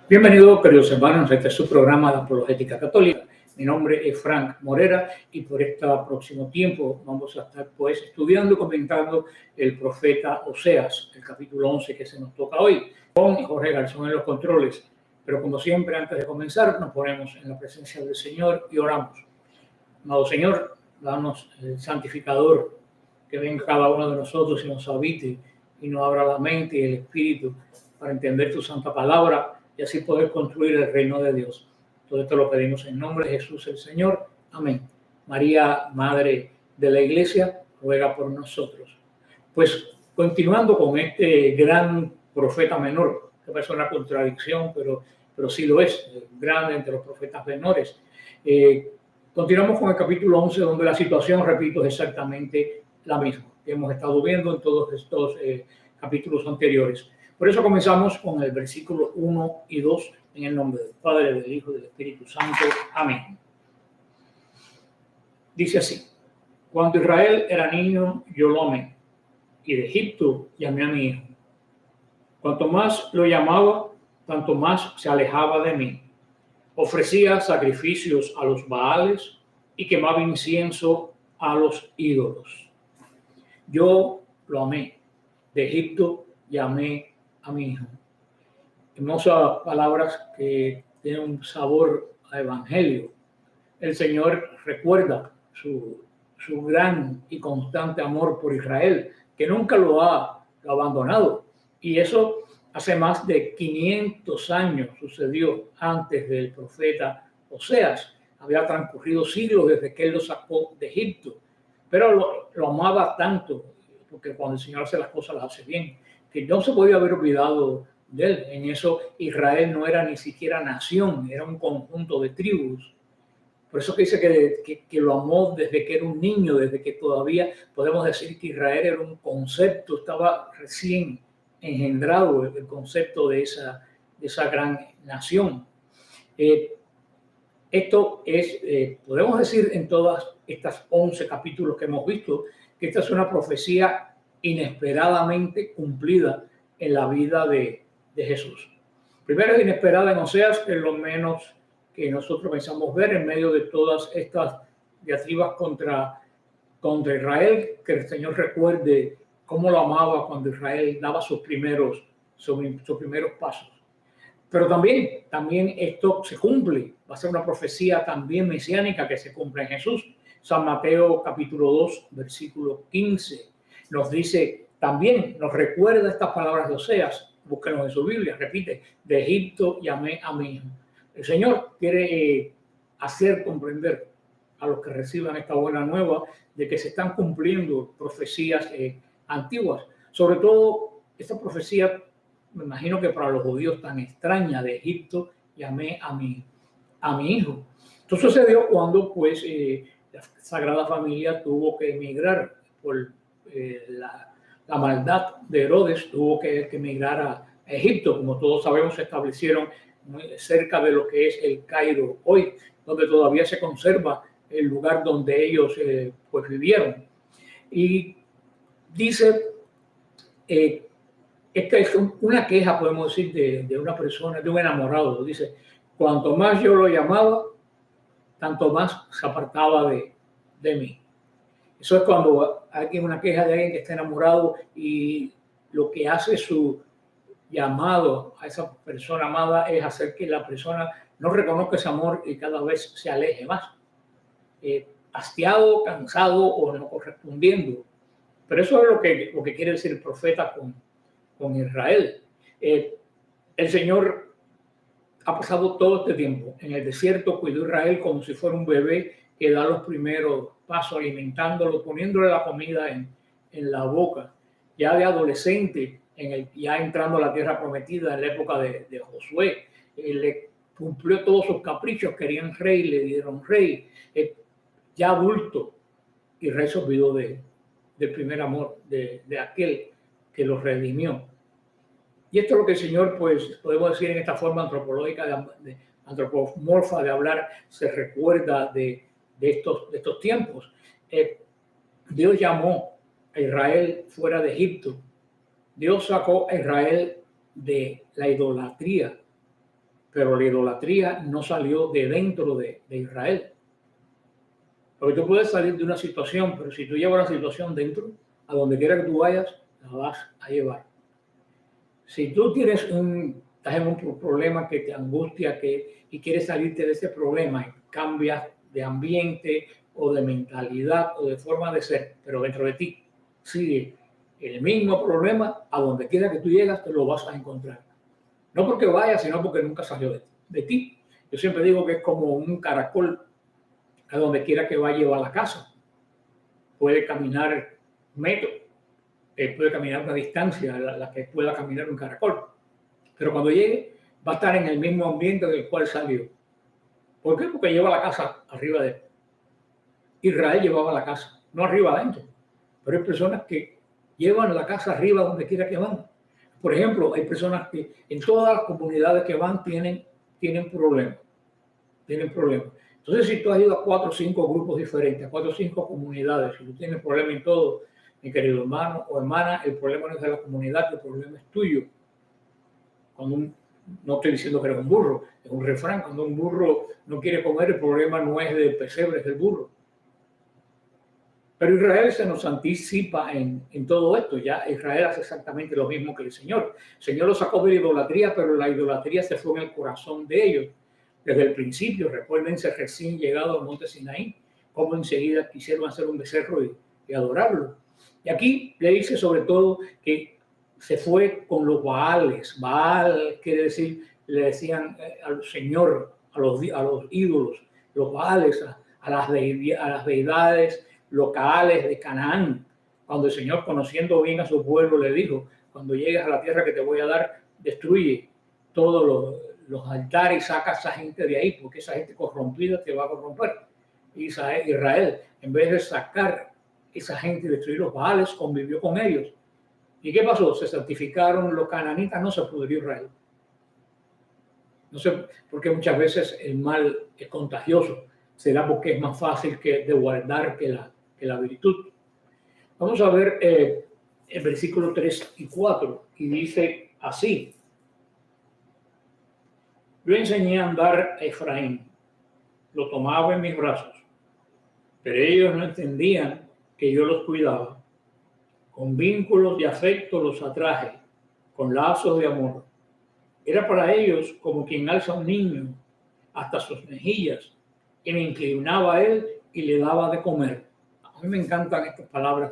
Bienvenidos, queridos hermanos, este es su programa de Apologética Católica. Mi nombre es Frank Morera y por este próximo tiempo vamos a estar pues estudiando y comentando el profeta Oseas, el capítulo 11 que se nos toca hoy, con Jorge Garzón en los controles. Pero como siempre, antes de comenzar, nos ponemos en la presencia del Señor y oramos. Amado Señor, danos el santificador que venga cada uno de nosotros y nos habite y nos abra la mente y el espíritu para entender tu santa palabra y así poder construir el reino de Dios. Todo esto lo pedimos en nombre de Jesús el Señor. Amén. María, Madre de la Iglesia, ruega por nosotros. Pues continuando con este gran profeta menor, que parece una contradicción, pero sí lo es, grande entre los profetas menores. Continuamos con el capítulo 11, donde la situación, repito, es exactamente la misma que hemos estado viendo en todos estos capítulos anteriores. Por eso comenzamos con el versículo 1 y 2, en el nombre del Padre, del Hijo y del Espíritu Santo. Amén. Dice así: cuando Israel era niño, yo lo amé, y de Egipto llamé a mi hijo. Cuanto más lo llamaba, tanto más se alejaba de mí. Ofrecía sacrificios a los Baales y quemaba incienso a los ídolos. Yo lo amé, de Egipto llamé a mi hijo. Hermosas palabras que tienen un sabor a evangelio. El Señor recuerda su gran y constante amor por Israel, que nunca lo ha abandonado. Y eso hace más de 500 años sucedió antes del profeta Oseas. Había transcurrido siglos desde que él lo sacó de Egipto, pero lo amaba tanto, porque cuando el Señor hace las cosas, las hace bien, que no se podía haber olvidado de él. En eso Israel no era ni siquiera nación, era un conjunto de tribus. Por eso que dice que lo amó desde que era un niño, desde que todavía podemos decir que Israel era un concepto, estaba recién engendrado el concepto de esa gran nación. Esto es, podemos decir en todas estas 11 capítulos que hemos visto, que esta es una profecía inesperadamente cumplida en la vida de Jesús. Primero es inesperada en Oseas, que es lo menos que nosotros pensamos ver en medio de todas estas diatribas contra Israel, que el Señor recuerde cómo lo amaba cuando Israel daba sus primeros pasos. Pero también esto se cumple, va a ser una profecía también mesiánica que se cumple en Jesús. San Mateo capítulo 2, versículo 15, nos dice también, nos recuerda estas palabras de Oseas. Búsquenos en su Biblia, repite: de Egipto llamé a mi hijo. El Señor quiere hacer comprender a los que reciban esta buena nueva de que se están cumpliendo profecías antiguas. Sobre todo esta profecía, me imagino que para los judíos tan extraña, de Egipto llamé a mi hijo. Esto sucedió cuando pues la Sagrada Familia tuvo que emigrar por la maldad de Herodes, tuvo que emigrar a Egipto. Como todos sabemos, se establecieron muy cerca de lo que es el Cairo hoy, donde todavía se conserva el lugar donde ellos pues vivieron. Y dice, esta es una queja, podemos decir, de una persona, de un enamorado. Dice: cuanto más yo lo llamaba, tanto más se apartaba de mí. Eso es cuando hay una queja de alguien que está enamorado y lo que hace su llamado a esa persona amada es hacer que la persona no reconozca ese amor y cada vez se aleje más. Hastiado, cansado o no correspondiendo. Pero eso es lo que quiere decir el profeta con Israel. El Señor ha pasado todo este tiempo en el desierto, cuidó a Israel como si fuera un bebé que da los primeros pasos, alimentándolo, poniéndole la comida en la boca. Ya de adolescente, ya entrando a la tierra prometida en la época de Josué, le cumplió todos sus caprichos, querían rey, le dieron rey. Ya adulto, Israel se olvidó del primer amor, de aquel que los redimió. Y esto es lo que el Señor, pues, podemos decir en esta forma antropológica, antropomorfa de hablar, se recuerda de estos tiempos. Dios llamó a Israel fuera de Egipto. Dios sacó a Israel de la idolatría. pero la idolatría no salió de dentro de Israel. Porque tú puedes salir de una situación, pero si tú llevas la situación dentro, a donde quiera que tú vayas, la vas a llevar. Si tú estás en un problema que te angustia y quieres salirte de ese problema y cambias de ambiente o de mentalidad o de forma de ser, pero dentro de ti sigue el mismo problema, a donde quiera que tú llegas te lo vas a encontrar. No porque vayas, sino porque nunca salió de ti. Yo siempre digo que es como un caracol, a donde quiera que vaya va a la casa. Puede caminar metros, puede caminar una distancia la que pueda caminar un caracol, pero cuando llegue va a estar en el mismo ambiente del cual salió. ¿Por qué? Porque lleva la casa arriba de él. Israel llevaba la casa, no arriba adentro, pero hay personas que llevan la casa arriba donde quiera que van. Por ejemplo, hay personas que en todas las comunidades que van tienen problemas. Entonces, si tú has ido a 4 o 5 grupos diferentes, a 4 o 5 comunidades, si tú tienes problemas en todo, mi querido hermano o hermana, el problema no es de la comunidad, el problema es tuyo. No estoy diciendo que eres un burro, es un refrán. Cuando un burro no quiere comer, el problema no es del pesebre, es del burro. Pero Israel se nos anticipa en todo esto. Ya Israel hace exactamente lo mismo que el Señor. El Señor lo sacó de la idolatría, pero la idolatría se fue en el corazón de ellos. Desde el principio, recuérdense, recién llegado al monte Sinaí, cómo enseguida quisieron hacer un becerro y adorarlo. Y aquí le dice sobre todo que se fue con los Baales. Baal quiere decir, le decían al Señor, a los ídolos, los Baales, a las deidades locales de Canaán. Cuando el Señor, conociendo bien a su pueblo, le dijo: cuando llegues a la tierra que te voy a dar, destruye todos los altares y saca a esa gente de ahí, porque esa gente corrompida te va a corromper. Israel, en vez de sacar esa gente y destruir los Baales, convivió con ellos. ¿Y qué pasó? Se santificaron los cananitas, no se pudrió Israel. No sé, porque muchas veces el mal es contagioso. Será porque es más fácil de guardar que la virtud. Vamos a ver el versículo 3 y 4, y dice así: yo enseñé a andar a Efraín, lo tomaba en mis brazos, pero ellos no entendían que yo los cuidaba. Con vínculos de afecto los atraje, con lazos de amor. Era para ellos como quien alza a un niño hasta sus mejillas, y me inclinaba a él y le daba de comer. A mí me encantan estas palabras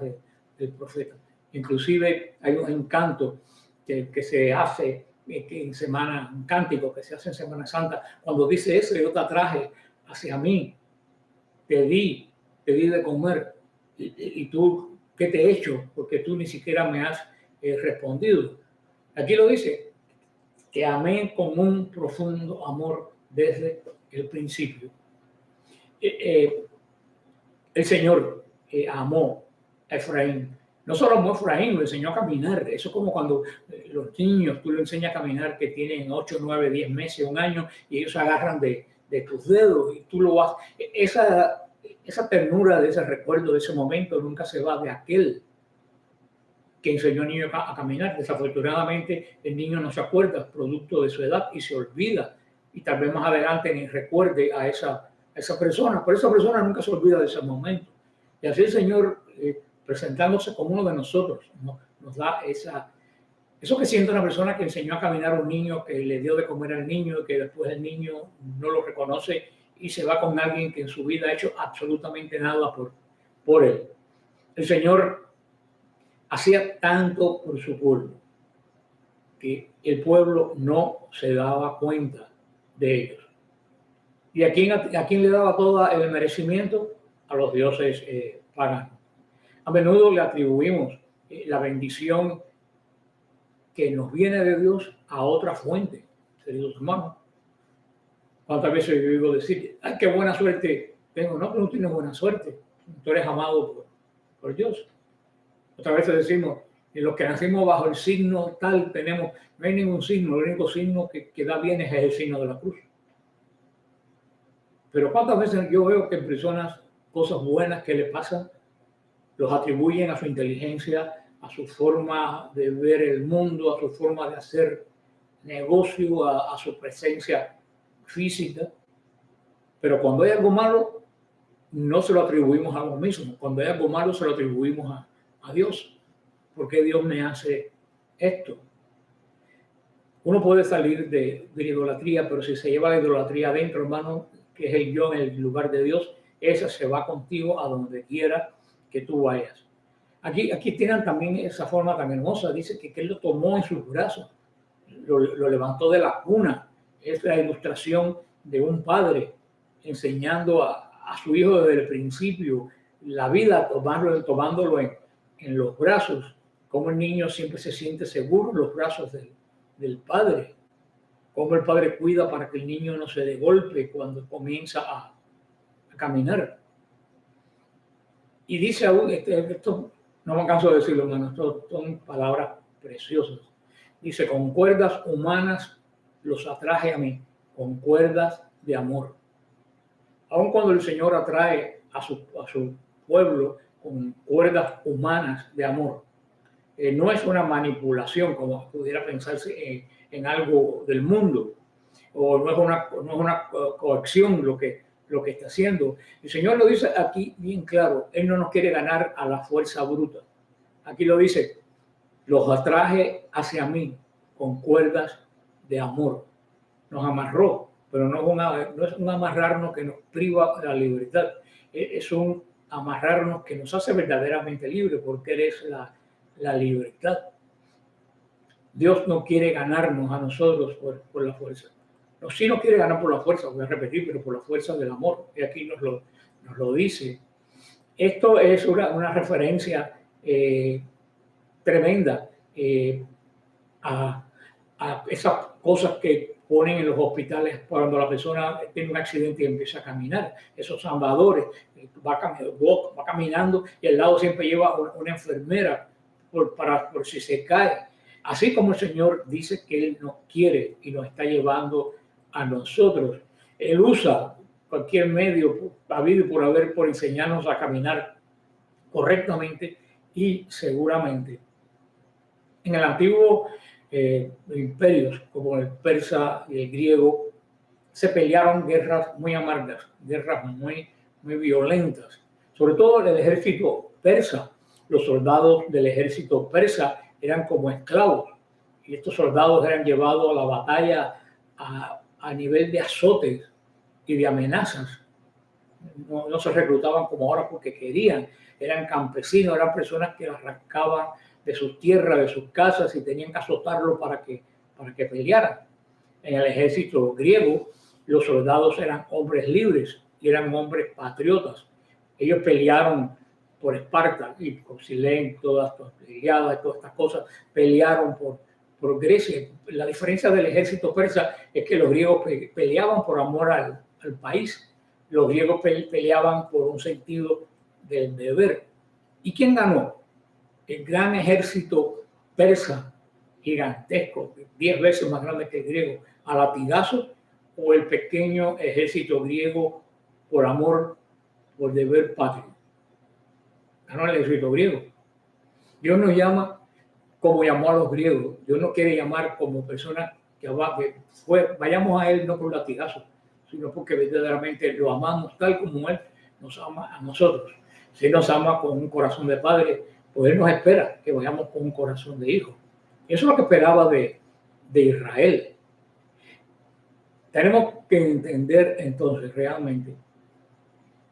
del profeta. Inclusive hay un encanto que se hace en Semana, un cántico que se hace en Semana Santa, cuando dice eso: yo te atraje hacia mí, te di de comer, y tú, ¿qué te he hecho? Porque tú ni siquiera me has respondido. Aquí lo dice, que amé con un profundo amor desde el principio. El Señor amó a Efraín. No solo amó a Efraín, lo enseñó a caminar. Eso es como cuando los niños, tú le enseñas a caminar, que tienen 8, 9, 10 meses, un año, y ellos se agarran de tus dedos y tú lo vas. Esa ternura de ese recuerdo, de ese momento, nunca se va de aquel que enseñó al niño a caminar. Desafortunadamente, el niño no se acuerda, producto de su edad, y se olvida. Y tal vez más adelante ni recuerde a esa persona, pero esa persona nunca se olvida de ese momento. Y así el Señor, presentándose como uno de nosotros, nos da eso que siente una persona que enseñó a caminar a un niño, que le dio de comer al niño, y que después el niño no lo reconoce y se va con alguien que en su vida ha hecho absolutamente nada por él. El Señor hacía tanto por su pueblo que el pueblo no se daba cuenta de ellos. ¿Y a quién le daba todo el merecimiento? A los dioses paganos. A menudo le atribuimos la bendición que nos viene de Dios a otra fuente, queridos hermanos. ¿Cuántas veces yo digo decir: ¡ay, qué buena suerte tengo! No, pero no tienes buena suerte. Tú eres amado por Dios. Otras veces decimos: y los que nacimos bajo el signo tal tenemos. No hay ningún signo, el único signo que da bienes es el signo de la cruz. Pero cuántas veces yo veo que personas, cosas buenas que le pasan, los atribuyen a su inteligencia, a su forma de ver el mundo, a su forma de hacer negocio, a su presencia física. Pero cuando hay algo malo, no se lo atribuimos a lo mismo. Cuando hay algo malo, se lo atribuimos a Dios. ¿Por qué Dios me hace esto? Uno puede salir de la idolatría, pero si se lleva la idolatría adentro, hermano, que es el yo en el lugar de Dios, esa se va contigo a donde quiera que tú vayas. Aquí tienen también esa forma tan hermosa. Dice que él lo tomó en sus brazos, lo levantó de la cuna. Es la ilustración de un padre enseñando a su hijo desde el principio la vida, tomándolo en los brazos, como el niño siempre se siente seguro en los brazos del padre, como el padre cuida para que el niño no se dé golpe cuando comienza a caminar. Y dice aún, esto no me canso de decirlo, hermano, esto son palabras preciosas. Dice, con cuerdas humanas los atraje a mí, con cuerdas de amor. Aun cuando el Señor atrae a su pueblo con cuerdas humanas de amor, no es una manipulación como pudiera pensarse en algo del mundo, o no es una coacción lo que está haciendo. El Señor lo dice aquí bien claro, Él no nos quiere ganar a la fuerza bruta. Aquí lo dice, los atraje hacia mí con cuerdas de amor. Nos amarró, pero no es un amarrarnos que nos priva de la libertad, es un amarrarnos que nos hace verdaderamente libres, porque Él es la libertad. Dios no quiere ganarnos a nosotros por la fuerza. No, sí nos quiere ganar por la fuerza, voy a repetir, pero por la fuerza del amor. Y aquí nos lo dice. Esto es una referencia tremenda a esas cosas que ponen en los hospitales cuando la persona tiene un accidente y empieza a caminar. Esos andadores, va caminando y al lado siempre lleva una enfermera por si se cae. Así como el Señor dice que Él nos quiere y nos está llevando a nosotros. Él usa cualquier medio habido y por haber por enseñarnos a caminar correctamente y seguramente. En el antiguo imperios como el persa y el griego se pelearon guerras muy amargas, guerras muy violentas. Sobre todo el ejército persa. Los soldados del ejército persa eran como esclavos y estos soldados eran llevados a la batalla a nivel de azotes y de amenazas. No se reclutaban como ahora porque querían, eran campesinos, eran personas que arrancaban de sus tierras, de sus casas y tenían que azotarlo para que pelearan. En el ejército griego, los soldados eran hombres libres y eran hombres patriotas. Ellos pelearon por Esparta y por Silén, todas estas cosas, pelearon por Grecia. La diferencia del ejército persa es que los griegos peleaban por amor al país. Los griegos peleaban por un sentido del deber. ¿Y quién ganó? El gran ejército persa, gigantesco, 10 veces más grande que el griego, a latigazos, o el pequeño ejército griego por amor, por deber patrio. Ganó el ejército griego. Dios nos llama como llamó a los griegos. Dios nos quiere llamar como personas que vayamos a Él no por latigazos, sino porque verdaderamente lo amamos tal como Él nos ama a nosotros. Si nos ama con un corazón de padre, pues Él nos espera que vayamos con un corazón de hijo. Eso es lo que esperaba de Israel. Tenemos que entender entonces realmente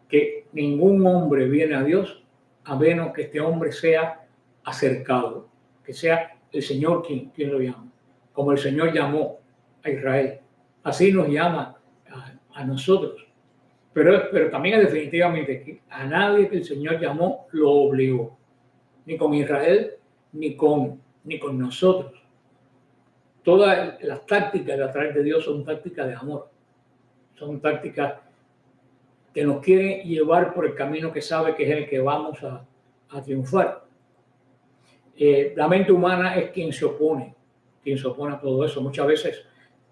que ningún hombre viene a Dios a menos que este hombre sea acercado, que sea el Señor quien lo llama, como el Señor llamó a Israel. Así nos llama a nosotros. Pero también es definitivamente que a nadie que el Señor llamó lo obligó, ni con Israel, ni con nosotros. Todas las tácticas de a través de Dios son tácticas de amor, son tácticas que nos quieren llevar por el camino que sabe que es el que vamos a triunfar. La mente humana es quien se opone a todo eso. Muchas veces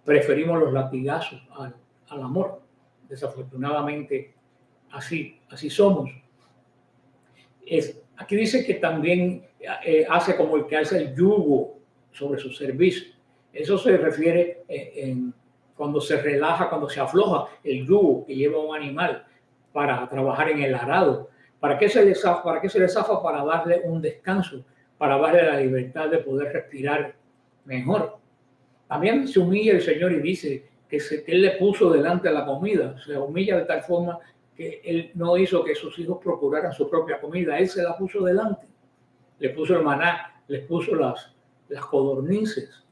preferimos los latigazos al amor. Desafortunadamente, así somos. Aquí dice que también hace como el que hace el yugo sobre su servicio. Eso se refiere cuando se relaja, cuando se afloja el yugo que lleva un animal para trabajar en el arado. ¿Para qué se desafa? ¿Para qué se desafa? Para darle un descanso, para darle la libertad de poder respirar mejor. También se humilla el Señor y dice que Él le puso delante la comida. Se humilla de tal forma que Él no hizo que sus hijos procuraran su propia comida. Él se la puso delante. Le puso el maná, les puso las codornices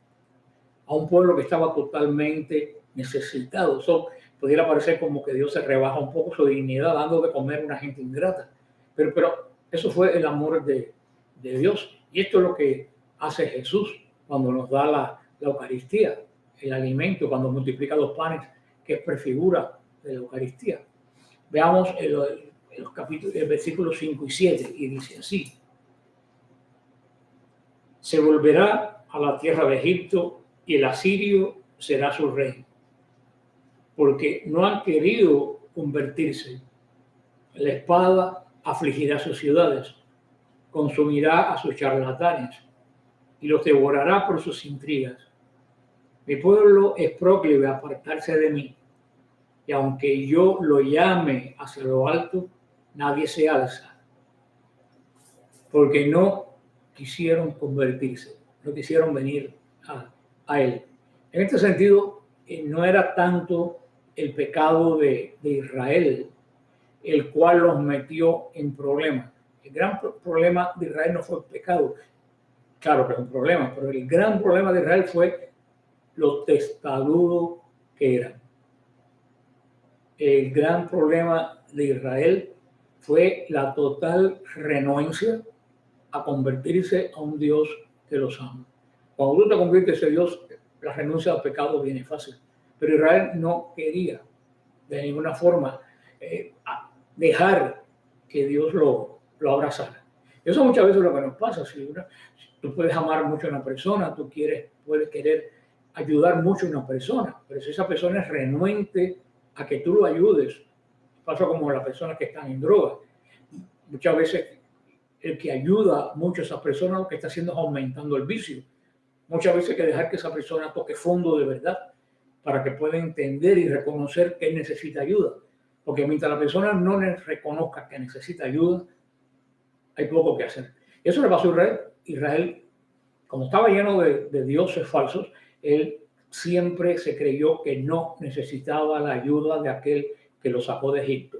a un pueblo que estaba totalmente necesitado. Eso pudiera parecer como que Dios se rebaja un poco su dignidad dando de comer a una gente ingrata. Pero eso fue el amor de Dios. Y esto es lo que hace Jesús cuando nos da la Eucaristía, el alimento, cuando multiplica los panes, que es prefigura de la Eucaristía. Veamos los capítulos, el versículo 5 y 7, y dice así: se volverá a la tierra de Egipto y el asirio será su rey, porque no han querido convertirse. La espada afligirá sus ciudades, consumirá a sus charlatanes y los devorará por sus intrigas. Mi pueblo es proclive a apartarse de mí, y aunque yo lo llame hacia lo alto, nadie se alza, porque no quisieron convertirse, no quisieron venir a él. En este sentido, no era tanto el pecado de Israel el cual los metió en problemas. El gran problema de Israel no fue el pecado, claro que es un problema, pero el gran problema de Israel fue lo testarudo que eran. El gran problema de Israel fue la total renuencia a convertirse a un Dios que los ama. Cuando tú te conviertes a Dios, la renuncia al pecado viene fácil. Pero Israel no quería de ninguna forma dejar que Dios lo abrazara. Eso muchas veces es lo que nos pasa. Si tú puedes amar mucho a una persona, puedes querer ayudar mucho a una persona, pero si esa persona es renuente a que tú lo ayudes, pasa como las personas que están en droga. Muchas veces el que ayuda mucho a esa persona lo que está haciendo es aumentando el vicio. Muchas veces hay que dejar que esa persona toque fondo de verdad para que pueda entender y reconocer que necesita ayuda. Porque mientras la persona no reconozca que necesita ayuda, hay poco que hacer. Eso le pasó a Israel. Israel, como estaba lleno de dioses falsos, él siempre se creyó que no necesitaba la ayuda de aquel que lo sacó de Egipto.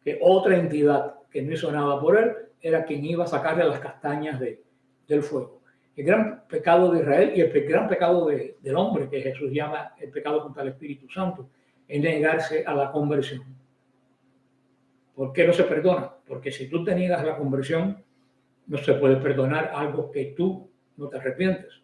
Que otra entidad que no hizo nada por él era quien iba a sacarle las castañas del fuego. El gran pecado de Israel y el gran pecado del hombre, que Jesús llama el pecado contra el Espíritu Santo, es negarse a la conversión. ¿Por qué no se perdona? Porque si tú te niegas a la conversión, no se puede perdonar algo que tú no te arrepientes.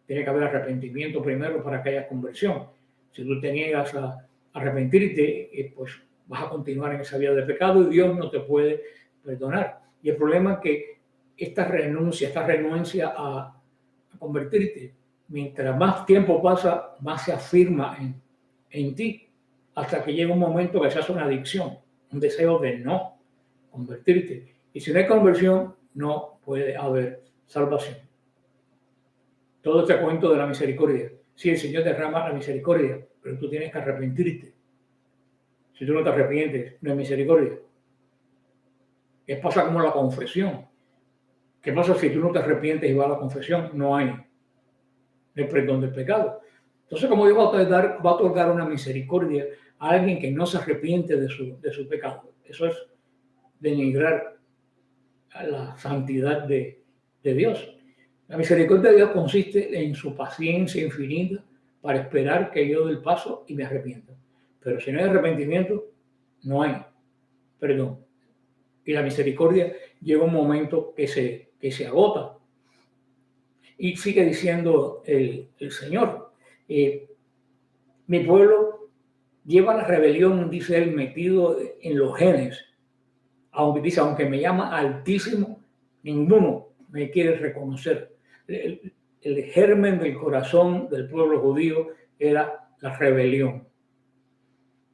Tiene que haber arrepentimiento primero para que haya conversión. Si tú te niegas a arrepentirte, pues vas a continuar en esa vida de pecado y Dios no te puede perdonar. Y el problema es que esta renuencia a convertirte, mientras más tiempo pasa, más se afirma en ti, hasta que llega un momento que se hace una adicción, un deseo de no convertirte. Y si no hay conversión, no puede haber salvación. Todo este cuento de la misericordia. Sí, el Señor derrama la misericordia, pero tú tienes que arrepentirte. Si tú no te arrepientes, no hay misericordia. ¿Qué pasa como la confesión? ¿Qué pasa si tú no te arrepientes y vas a la confesión? No hay el perdón del pecado. Entonces, como Dios va a otorgar una misericordia a alguien que no se arrepiente de su pecado. Eso es denigrar a la santidad de Dios. La misericordia de Dios consiste en su paciencia infinita para esperar que yo dé el paso y me arrepienta. Pero si no hay arrepentimiento, no hay perdón. Y la misericordia llega un momento que se agota. Y sigue diciendo el Señor, mi pueblo lleva la rebelión, dice él, metido en los genes. Aunque me llama Altísimo, ninguno me quiere reconocer. El germen del corazón del pueblo judío era la rebelión.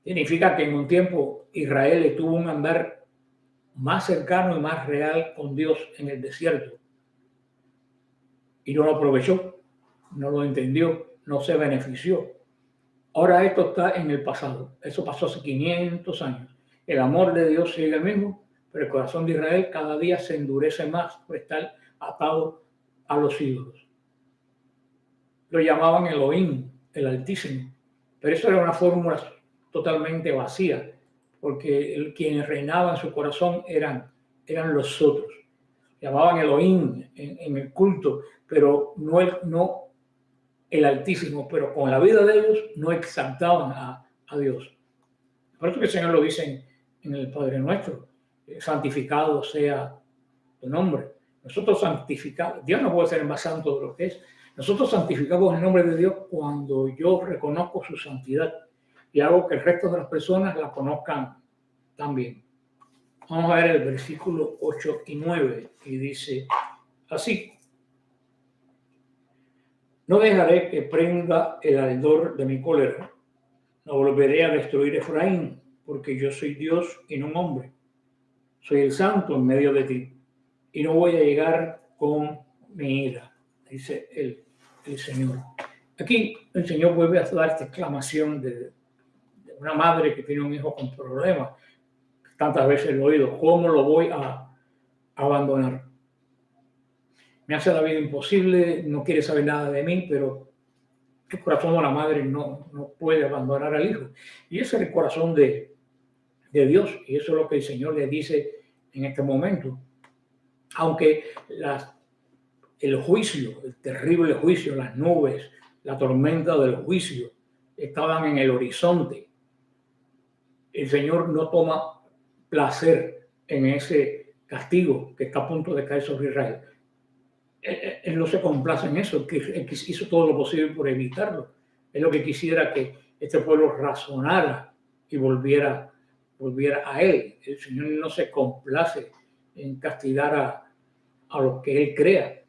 Significa que en un tiempo Israel tuvo un andar más cercano y más real con Dios en el desierto y no lo aprovechó. no lo entendió, no se benefició. Ahora esto está en el pasado. Eso pasó hace 500 años. El amor de Dios sigue el mismo, pero el corazón de Israel cada día se endurece más por estar atado a los ídolos. Lo llamaban Elohim, el Altísimo, pero eso era una fórmula totalmente vacía, porque quienes reinaban en su corazón eran los otros. Llamaban Elohim en el culto, pero no el Altísimo, pero con la vida de ellos no exaltaban a Dios. Por eso que el Señor lo dice en el Padre Nuestro: santificado sea tu nombre. Nosotros santificamos, Dios no puede ser más santo de lo que es. Nosotros santificamos el nombre de Dios cuando yo reconozco su santidad y hago que el resto de las personas la conozcan también. Vamos a ver el versículo 8 y 9, y dice así: no dejaré que prenda el ardor de mi cólera, no volveré a destruir Efraín, porque yo soy Dios y no un hombre. Soy el santo en medio de ti, y no voy a llegar con mi ira, dice el Señor. Aquí el Señor vuelve a dar esta exclamación de una madre que tiene un hijo con problemas. Tantas veces lo he oído: ¿cómo lo voy a abandonar? Me hace la vida imposible, no quiere saber nada de mí, pero el corazón de la madre no puede abandonar al hijo. Y ese es el corazón de Dios, y eso es lo que el Señor le dice en este momento. Aunque el juicio, el terrible juicio, las nubes, la tormenta del juicio estaban en el horizonte, el Señor no toma placer en ese castigo que está a punto de caer sobre Israel. Él no se complace en eso, él hizo todo lo posible por evitarlo. Es lo que quisiera, que este pueblo razonara y volviera a él. El Señor no se complace en castigar a los que él crea.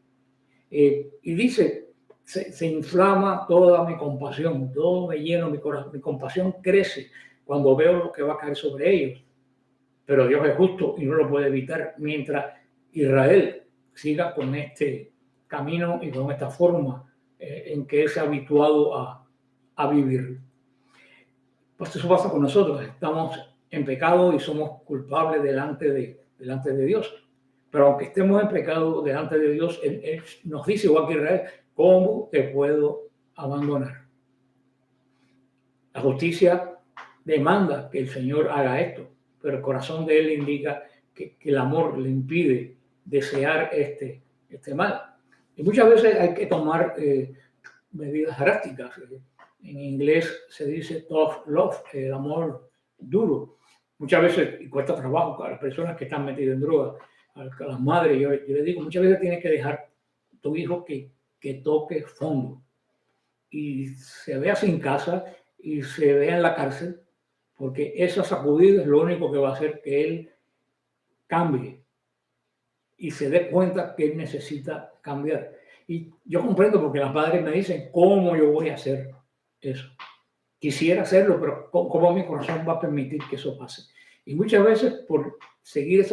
Y dice: se inflama toda mi compasión, todo me llena mi corazón, mi compasión crece cuando veo lo que va a caer sobre ellos. Pero Dios es justo y no lo puede evitar mientras Israel siga con este camino y con esta forma en que él se ha habituado a vivir. Pues eso pasa con nosotros. Estamos en pecado y somos culpables delante de Dios. Pero aunque estemos en pecado delante de Dios, él nos dice, igual que Israel: ¿cómo te puedo abandonar? La justicia demanda que el Señor haga esto, pero el corazón de él indica que el amor le impide desear este mal. Y muchas veces hay que tomar medidas drásticas. En inglés se dice tough love, el amor duro. Muchas veces, y cuesta trabajo a las personas que están metidas en droga, a las madres, yo les digo, muchas veces tienes que dejar tu hijo que toque fondo y se vea sin casa y se vea en la cárcel, porque esa sacudida es lo único que va a hacer que él cambie y se dé cuenta que él necesita cambiar. Y yo comprendo, porque las madres me dicen: ¿cómo yo voy a hacer eso? Quisiera hacerlo, pero ¿cómo mi corazón va a permitir que eso pase? Y muchas veces, por seguir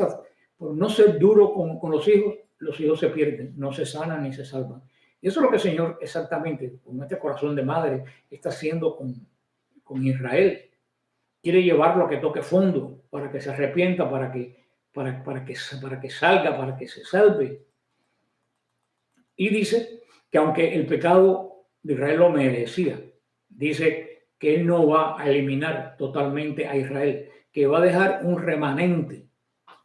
por no ser duro con los hijos se pierden, no se sanan ni se salvan. Y eso es lo que el Señor, exactamente, con este corazón de madre, está haciendo con Israel. Quiere llevarlo a que toque fondo, para que se arrepienta, para que salga, para que se salve. Y dice que aunque el pecado de Israel lo merecía, dice que él no va a eliminar totalmente a Israel, que va a dejar un remanente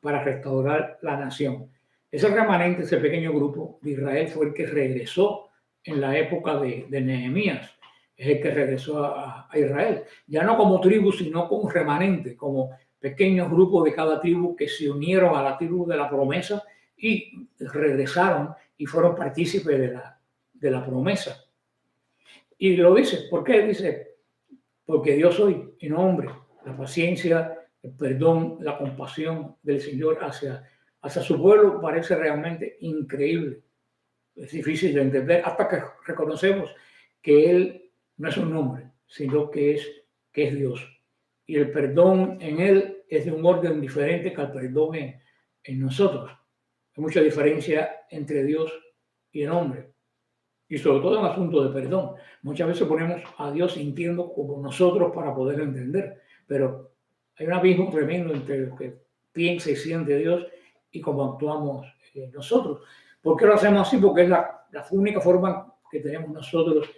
para restaurar la nación. Ese remanente, ese pequeño grupo de Israel, fue el que regresó en la época de Nehemías. Es el que regresó a Israel, ya no como tribu, sino como remanente, como pequeños grupos de cada tribu que se unieron a la tribu de la promesa y regresaron y fueron partícipes de la promesa. Y lo dice, ¿por qué? Dice: porque Dios soy y no hombre. La paciencia, el perdón, la compasión del Señor hacia su pueblo parece realmente increíble. Es difícil de entender hasta que reconocemos que Él no es un hombre, sino que es Dios. Y el perdón en Él es de un orden diferente que el perdón en nosotros. Hay mucha diferencia entre Dios y el hombre. y sobre todo en asunto de perdón. Muchas veces ponemos a Dios sintiendo como nosotros para poder entender, pero hay un abismo tremendo entre lo que piensa y siente Dios y cómo actuamos nosotros. ¿Por qué lo hacemos así? Porque es la única forma que tenemos nosotros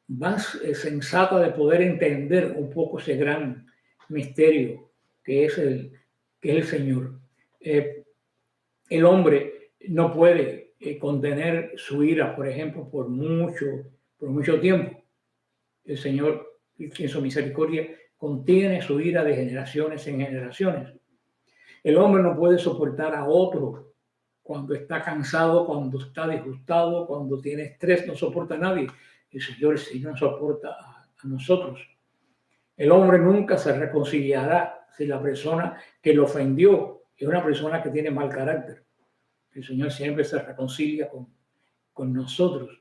más sensata de poder entender un poco ese gran misterio que es el Señor. El hombre no puede contener su ira, por ejemplo, por mucho tiempo. El Señor, en su misericordia, contiene su ira de generaciones en generaciones. El hombre no puede soportar a otro cuando está cansado, cuando está disgustado, cuando tiene estrés, no soporta a nadie. El Señor sí nos soporta a nosotros. El hombre nunca se reconciliará si la persona que lo ofendió es una persona que tiene mal carácter. El Señor siempre se reconcilia con nosotros.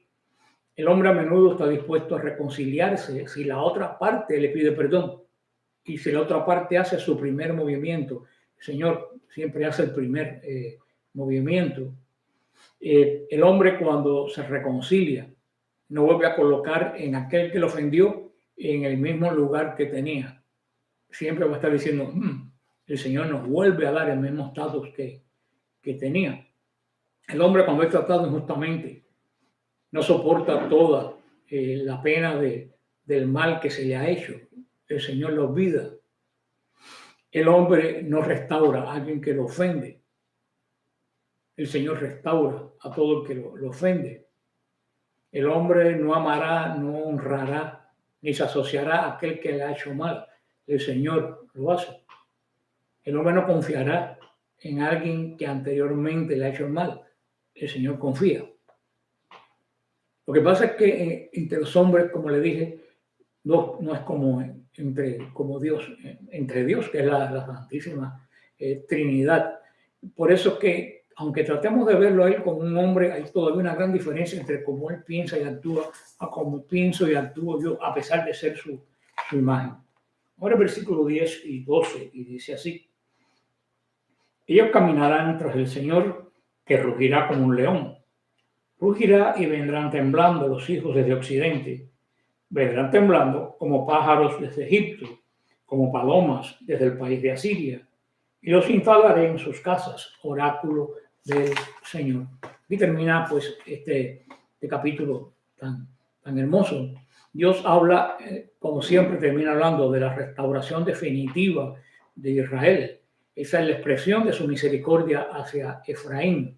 El hombre a menudo está dispuesto a reconciliarse si la otra parte le pide perdón y si la otra parte hace su primer movimiento. El Señor siempre hace el primer movimiento. El hombre, cuando se reconcilia, no vuelve a colocar en aquel que lo ofendió en el mismo lugar que tenía. Siempre va a estar diciendo, el Señor nos vuelve a dar el mismo estatus que tenía. El hombre, cuando es tratado injustamente, no soporta toda la pena del mal que se le ha hecho. El Señor lo olvida. El hombre no restaura a alguien que lo ofende. El Señor restaura a todo el que lo ofende. El hombre no amará, no honrará, ni se asociará a aquel que le ha hecho mal. El Señor lo hace. El hombre no confiará en alguien que anteriormente le ha hecho mal. El Señor confía. Lo que pasa es que entre los hombres, como le dije, no es como Dios, entre Dios, que es la Santísima Trinidad. Por eso es que, aunque tratemos de verlo a él como un hombre, hay todavía una gran diferencia entre cómo él piensa y actúa a cómo pienso y actúo yo, a pesar de ser su imagen. Ahora el versículo 10 y 12, y dice así: ellos caminarán tras el Señor, que rugirá como un león. Rugirá y vendrán temblando los hijos desde occidente. Vendrán temblando como pájaros desde Egipto, como palomas desde el país de Asiria. Y los instalaré en sus casas, oráculo del Señor. Y termina pues este capítulo tan hermoso. Dios habla, como siempre termina hablando de la restauración definitiva de Israel. Esa es la expresión de su misericordia hacia Efraín.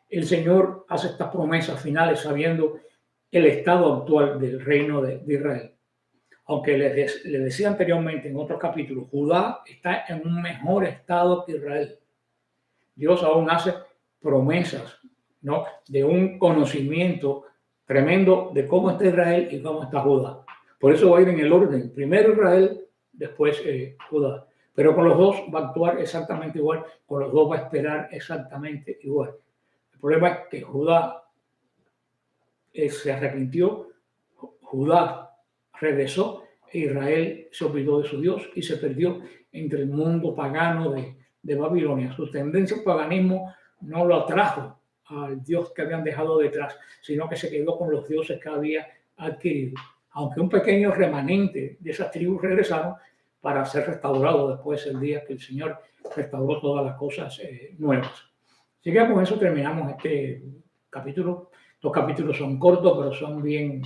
El Señor hace estas promesas finales sabiendo el estado actual del reino de Israel. Aunque les decía anteriormente en otros capítulos, Judá está en un mejor estado que Israel. Dios aún hace promesas, ¿no?, de un conocimiento tremendo de cómo está Israel y cómo está Judá. Por eso va a ir en el orden. Primero Israel, después Judá. Pero con los dos va a actuar exactamente igual, con los dos va a esperar exactamente igual. El problema es que Judá se arrepintió, Judá regresó e Israel se olvidó de su Dios y se perdió entre el mundo pagano de Babilonia. Su tendencia al paganismo no lo atrajo al Dios que habían dejado detrás, sino que se quedó con los dioses que había adquirido. Aunque un pequeño remanente de esas tribus regresaron para ser restaurados después el día que el Señor restauró todas las cosas nuevas. Así que con eso terminamos este capítulo. Los capítulos son cortos, pero son bien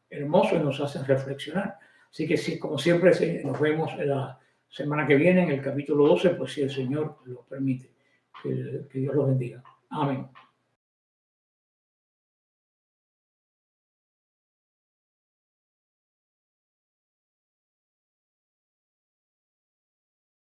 hermosos y nos hacen reflexionar. Así que sí, como siempre, nos vemos la semana que viene en el capítulo 12, pues si el Señor lo permite. Que Dios los bendiga. Amén.